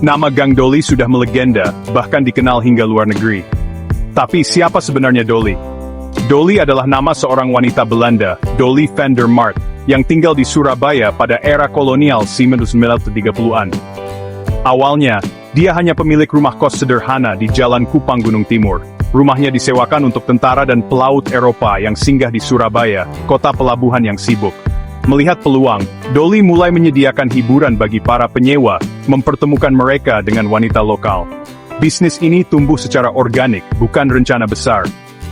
Nama Gang Doli sudah melegenda, bahkan dikenal hingga luar negeri. Tapi siapa sebenarnya Doli? Doli adalah nama seorang wanita Belanda, Dolly van der Mark, yang tinggal di Surabaya pada era kolonial 1930-an. Awalnya, dia hanya pemilik rumah kos sederhana di Jalan Kupang Gunung Timur. Rumahnya disewakan untuk tentara dan pelaut Eropa yang singgah di Surabaya, kota pelabuhan yang sibuk. Melihat peluang, Dolly mulai menyediakan hiburan bagi para penyewa, mempertemukan mereka dengan wanita lokal. Bisnis ini tumbuh secara organik, bukan rencana besar.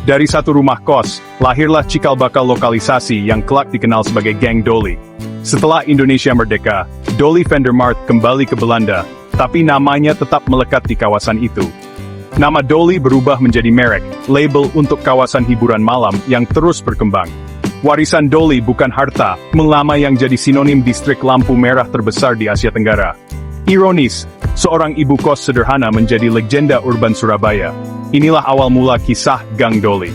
Dari satu rumah kos, lahirlah cikal bakal lokalisasi yang kelak dikenal sebagai Gang Doli. Setelah Indonesia merdeka, Dolly van der Mark kembali ke Belanda, tapi namanya tetap melekat di kawasan itu. Nama Doli berubah menjadi merek, label untuk kawasan hiburan malam yang terus berkembang. Warisan Doli bukan harta, nama yang jadi sinonim distrik lampu merah terbesar di Asia Tenggara. Ironis, seorang ibu kos sederhana menjadi legenda urban Surabaya. Inilah awal mula kisah Gang Doli.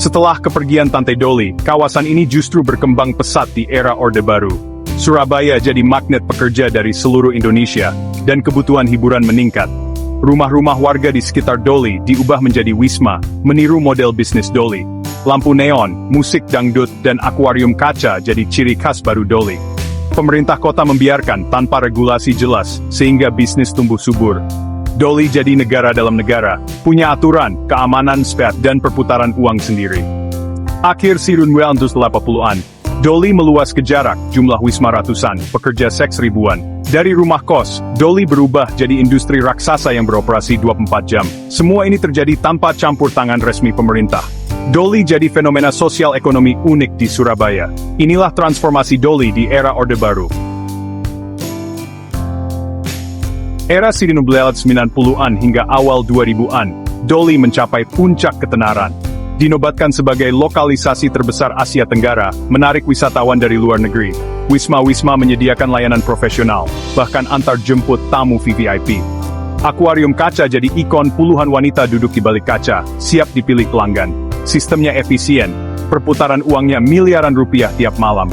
Setelah kepergian Tante Doli, kawasan ini justru berkembang pesat di era Orde Baru. Surabaya jadi magnet pekerja dari seluruh Indonesia, dan kebutuhan hiburan meningkat. Rumah-rumah warga di sekitar Doli diubah menjadi wisma, meniru model bisnis Doli. Lampu neon, musik dangdut, dan akuarium kaca jadi ciri khas baru Doli. Pemerintah kota membiarkan tanpa regulasi jelas, sehingga bisnis tumbuh subur. Doli jadi negara dalam negara, punya aturan, keamanan, SPAT, dan perputaran uang sendiri. Akhir 1980-an, Doli meluas ke jarak, jumlah wisma ratusan, pekerja seks ribuan. Dari rumah kos, Doli berubah jadi industri raksasa yang beroperasi 24 jam. Semua ini terjadi tanpa campur tangan resmi pemerintah. Doli jadi fenomena sosial ekonomi unik di Surabaya. Inilah transformasi Doli di era Orde Baru. Era 1990-an hingga awal 2000-an, Doli mencapai puncak ketenaran. Dinobatkan sebagai lokalisasi terbesar Asia Tenggara, menarik wisatawan dari luar negeri. Wisma-wisma menyediakan layanan profesional, bahkan antar jemput tamu VVIP. Akuarium kaca jadi ikon, puluhan wanita duduk di balik kaca, siap dipilih pelanggan. Sistemnya efisien, perputaran uangnya miliaran rupiah tiap malam.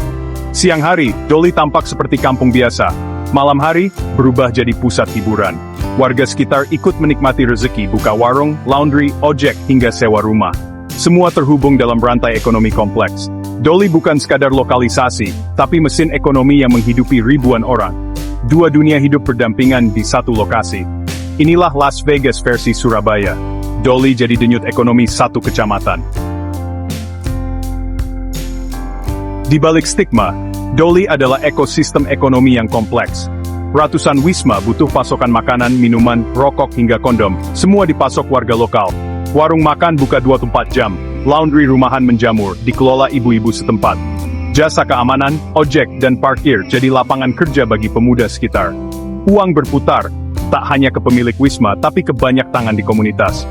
Siang hari, Doli tampak seperti kampung biasa. Malam hari, berubah jadi pusat hiburan. Warga sekitar ikut menikmati rezeki, buka warung, laundry, ojek, hingga sewa rumah. Semua terhubung dalam rantai ekonomi kompleks. Doli bukan sekadar lokalisasi, tapi mesin ekonomi yang menghidupi ribuan orang. Dua dunia hidup berdampingan di satu lokasi. Inilah Las Vegas versi Surabaya. Doli jadi denyut ekonomi satu kecamatan. Di balik stigma, Doli adalah ekosistem ekonomi yang kompleks. Ratusan wisma butuh pasokan makanan, minuman, rokok hingga kondom. Semua dipasok warga lokal. Warung makan buka 24 jam. Laundry rumahan menjamur, dikelola ibu-ibu setempat. Jasa keamanan, ojek, dan parkir jadi lapangan kerja bagi pemuda sekitar. Uang berputar, tak hanya ke pemilik wisma tapi ke banyak tangan di komunitas.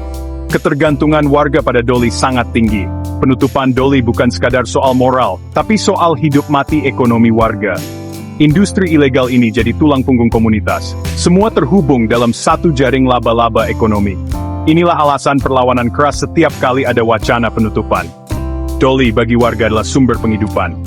Ketergantungan warga pada Doli sangat tinggi. Penutupan Doli bukan sekadar soal moral, tapi soal hidup mati ekonomi warga. Industri ilegal ini jadi tulang punggung komunitas. Semua terhubung dalam satu jaring laba-laba ekonomi. Inilah alasan perlawanan keras setiap kali ada wacana penutupan. Doli bagi warga adalah sumber penghidupan.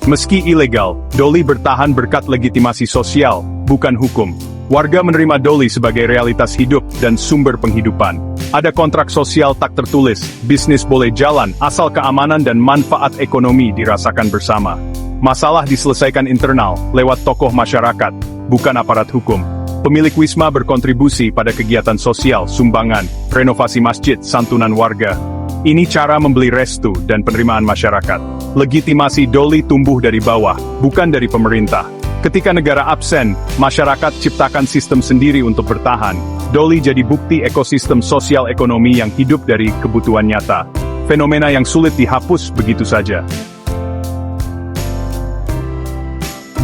Meski ilegal, Doli bertahan berkat legitimasi sosial, bukan hukum. Warga menerima Doli sebagai realitas hidup dan sumber penghidupan. Ada kontrak sosial tak tertulis, bisnis boleh jalan asal keamanan dan manfaat ekonomi dirasakan bersama. Masalah diselesaikan internal, lewat tokoh masyarakat, bukan aparat hukum. Pemilik wisma berkontribusi pada kegiatan sosial, sumbangan, renovasi masjid, santunan warga. Ini cara membeli restu dan penerimaan masyarakat. Legitimasi Doli tumbuh dari bawah, bukan dari pemerintah. Ketika negara absen, masyarakat ciptakan sistem sendiri untuk bertahan. Doli jadi bukti ekosistem sosial ekonomi yang hidup dari kebutuhan nyata. Fenomena yang sulit dihapus begitu saja.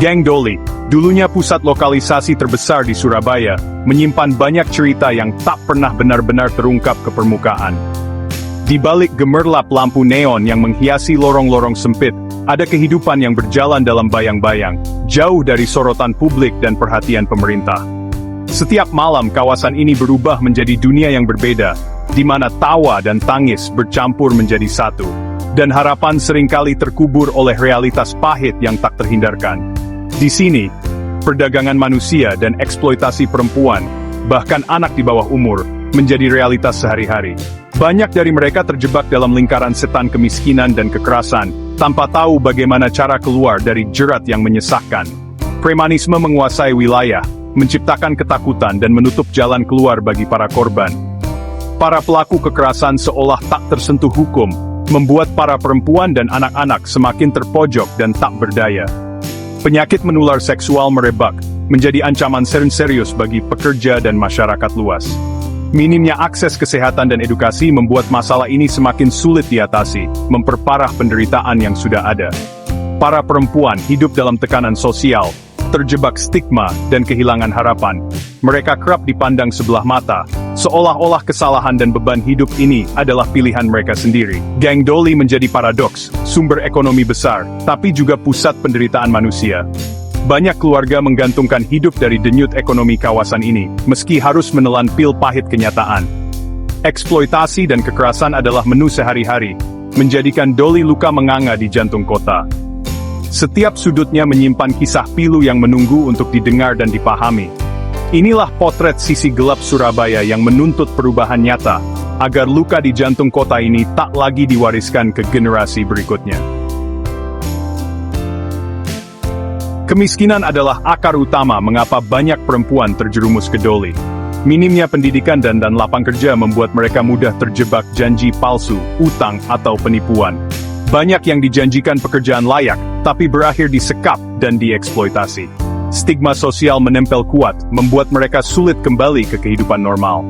Gang Doli, dulunya pusat lokalisasi terbesar di Surabaya, menyimpan banyak cerita yang tak pernah benar-benar terungkap ke permukaan. Di balik gemerlap lampu neon yang menghiasi lorong-lorong sempit, ada kehidupan yang berjalan dalam bayang-bayang, jauh dari sorotan publik dan perhatian pemerintah. Setiap malam kawasan ini berubah menjadi dunia yang berbeda, di mana tawa dan tangis bercampur menjadi satu, dan harapan seringkali terkubur oleh realitas pahit yang tak terhindarkan. Di sini, perdagangan manusia dan eksploitasi perempuan, bahkan anak di bawah umur, menjadi realitas sehari-hari. Banyak dari mereka terjebak dalam lingkaran setan kemiskinan dan kekerasan, tanpa tahu bagaimana cara keluar dari jerat yang menyesakkan. Premanisme menguasai wilayah, menciptakan ketakutan dan menutup jalan keluar bagi para korban. Para pelaku kekerasan seolah tak tersentuh hukum, membuat para perempuan dan anak-anak semakin terpojok dan tak berdaya. Penyakit menular seksual merebak, menjadi ancaman serius bagi pekerja dan masyarakat luas. Minimnya akses kesehatan dan edukasi membuat masalah ini semakin sulit diatasi, memperparah penderitaan yang sudah ada. Para perempuan hidup dalam tekanan sosial, terjebak stigma dan kehilangan harapan. Mereka kerap dipandang sebelah mata, seolah-olah kesalahan dan beban hidup ini adalah pilihan mereka sendiri. Geng Doli menjadi paradoks, sumber ekonomi besar, tapi juga pusat penderitaan manusia. Banyak keluarga menggantungkan hidup dari denyut ekonomi kawasan ini, meski harus menelan pil pahit kenyataan. Eksploitasi dan kekerasan adalah menu sehari-hari, menjadikan Doli luka menganga di jantung kota. Setiap sudutnya menyimpan kisah pilu yang menunggu untuk didengar dan dipahami. Inilah potret sisi gelap Surabaya yang menuntut perubahan nyata, agar luka di jantung kota ini tak lagi diwariskan ke generasi berikutnya. Kemiskinan adalah akar utama mengapa banyak perempuan terjerumus ke Doli. Minimnya pendidikan dan lapang kerja membuat mereka mudah terjebak janji palsu, utang, atau penipuan. Banyak yang dijanjikan pekerjaan layak, tapi berakhir disekap dan dieksploitasi. Stigma sosial menempel kuat, membuat mereka sulit kembali ke kehidupan normal.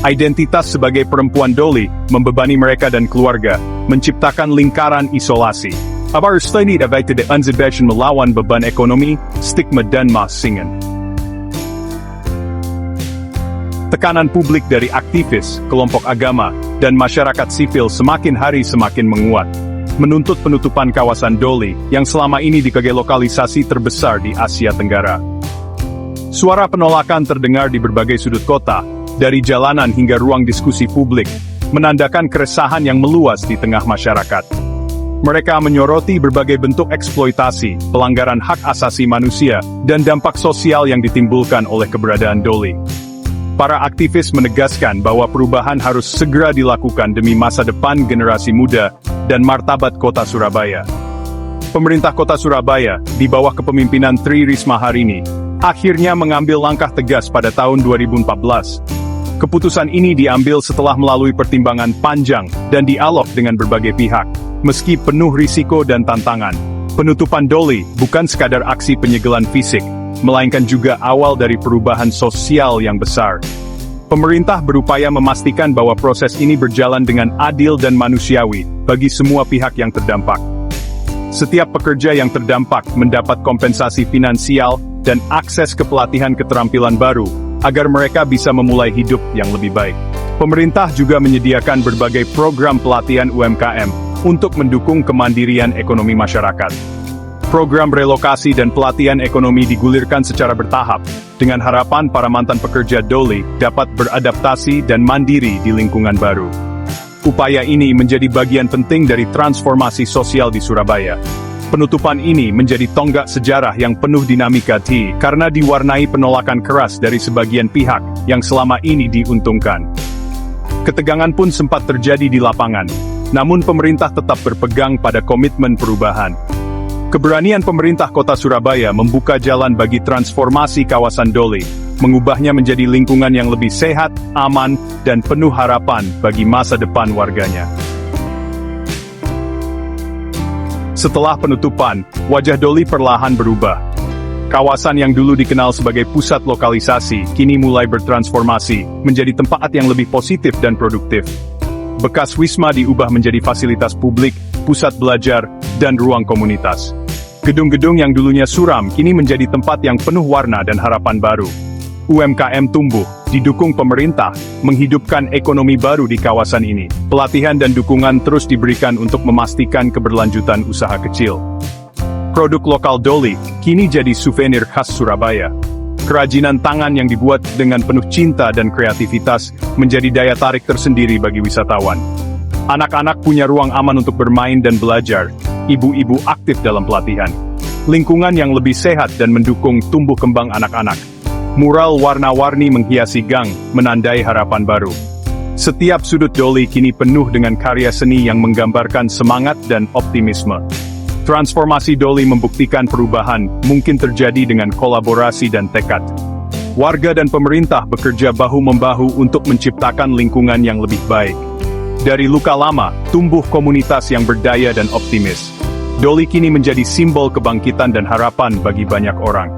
Identitas sebagai perempuan Doli membebani mereka dan keluarga, menciptakan lingkaran isolasi. Aber Steinit erweiterte Anzibation melawan beban ekonomi, stigma dan masingan. Tekanan publik dari aktivis, kelompok agama, dan masyarakat sipil semakin hari semakin menguat, menuntut penutupan kawasan Doli yang selama ini sebagai lokalisasi terbesar di Asia Tenggara. Suara penolakan terdengar di berbagai sudut kota, dari jalanan hingga ruang diskusi publik, menandakan keresahan yang meluas di tengah masyarakat. Mereka menyoroti berbagai bentuk eksploitasi, pelanggaran hak asasi manusia, dan dampak sosial yang ditimbulkan oleh keberadaan Doli. Para aktivis menegaskan bahwa perubahan harus segera dilakukan demi masa depan generasi muda dan martabat kota Surabaya. Pemerintah kota Surabaya, di bawah kepemimpinan Tri Risma Harini, akhirnya mengambil langkah tegas pada tahun 2014. Keputusan ini diambil setelah melalui pertimbangan panjang dan dialog dengan berbagai pihak. Meski penuh risiko dan tantangan, penutupan Doli bukan sekadar aksi penyegelan fisik, melainkan juga awal dari perubahan sosial yang besar. Pemerintah berupaya memastikan bahwa proses ini berjalan dengan adil dan manusiawi bagi semua pihak yang terdampak. Setiap pekerja yang terdampak mendapat kompensasi finansial dan akses ke pelatihan keterampilan baru, agar mereka bisa memulai hidup yang lebih baik. Pemerintah juga menyediakan berbagai program pelatihan UMKM untuk mendukung kemandirian ekonomi masyarakat. Program relokasi dan pelatihan ekonomi digulirkan secara bertahap, dengan harapan para mantan pekerja Doli dapat beradaptasi dan mandiri di lingkungan baru. Upaya ini menjadi bagian penting dari transformasi sosial di Surabaya. Penutupan ini menjadi tonggak sejarah yang penuh dinamika karena diwarnai penolakan keras dari sebagian pihak yang selama ini diuntungkan. Ketegangan pun sempat terjadi di lapangan, namun pemerintah tetap berpegang pada komitmen perubahan. Keberanian pemerintah kota Surabaya membuka jalan bagi transformasi kawasan Doli, mengubahnya menjadi lingkungan yang lebih sehat, aman, dan penuh harapan bagi masa depan warganya. Setelah penutupan, wajah Doli perlahan berubah. Kawasan yang dulu dikenal sebagai pusat lokalisasi, kini mulai bertransformasi, menjadi tempat yang lebih positif dan produktif. Bekas wisma diubah menjadi fasilitas publik, pusat belajar, dan ruang komunitas. Gedung-gedung yang dulunya suram kini menjadi tempat yang penuh warna dan harapan baru. UMKM tumbuh, didukung pemerintah, menghidupkan ekonomi baru di kawasan ini. Pelatihan dan dukungan terus diberikan untuk memastikan keberlanjutan usaha kecil. Produk lokal Doli kini jadi souvenir khas Surabaya. Kerajinan tangan yang dibuat dengan penuh cinta dan kreativitas menjadi daya tarik tersendiri bagi wisatawan. Anak-anak punya ruang aman untuk bermain dan belajar, ibu-ibu aktif dalam pelatihan. Lingkungan yang lebih sehat dan mendukung tumbuh kembang anak-anak. Mural warna-warni menghiasi gang, menandai harapan baru. Setiap sudut Doli kini penuh dengan karya seni yang menggambarkan semangat dan optimisme. Transformasi Doli membuktikan perubahan mungkin terjadi dengan kolaborasi dan tekad. Warga dan pemerintah bekerja bahu-membahu untuk menciptakan lingkungan yang lebih baik. Dari luka lama, tumbuh komunitas yang berdaya dan optimis. Doli kini menjadi simbol kebangkitan dan harapan bagi banyak orang.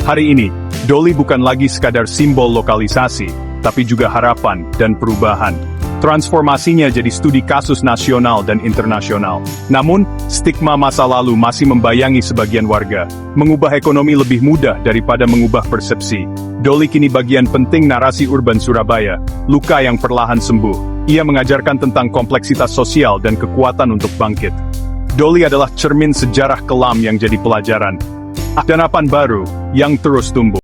Hari ini, Doli bukan lagi sekadar simbol lokalisasi, tapi juga harapan dan perubahan. Transformasinya jadi studi kasus nasional dan internasional. Namun, stigma masa lalu masih membayangi sebagian warga. Mengubah ekonomi lebih mudah daripada mengubah persepsi. Doli kini bagian penting narasi urban Surabaya, luka yang perlahan sembuh. Ia mengajarkan tentang kompleksitas sosial dan kekuatan untuk bangkit. Doli adalah cermin sejarah kelam yang jadi pelajaran. Dan harapan baru yang terus tumbuh.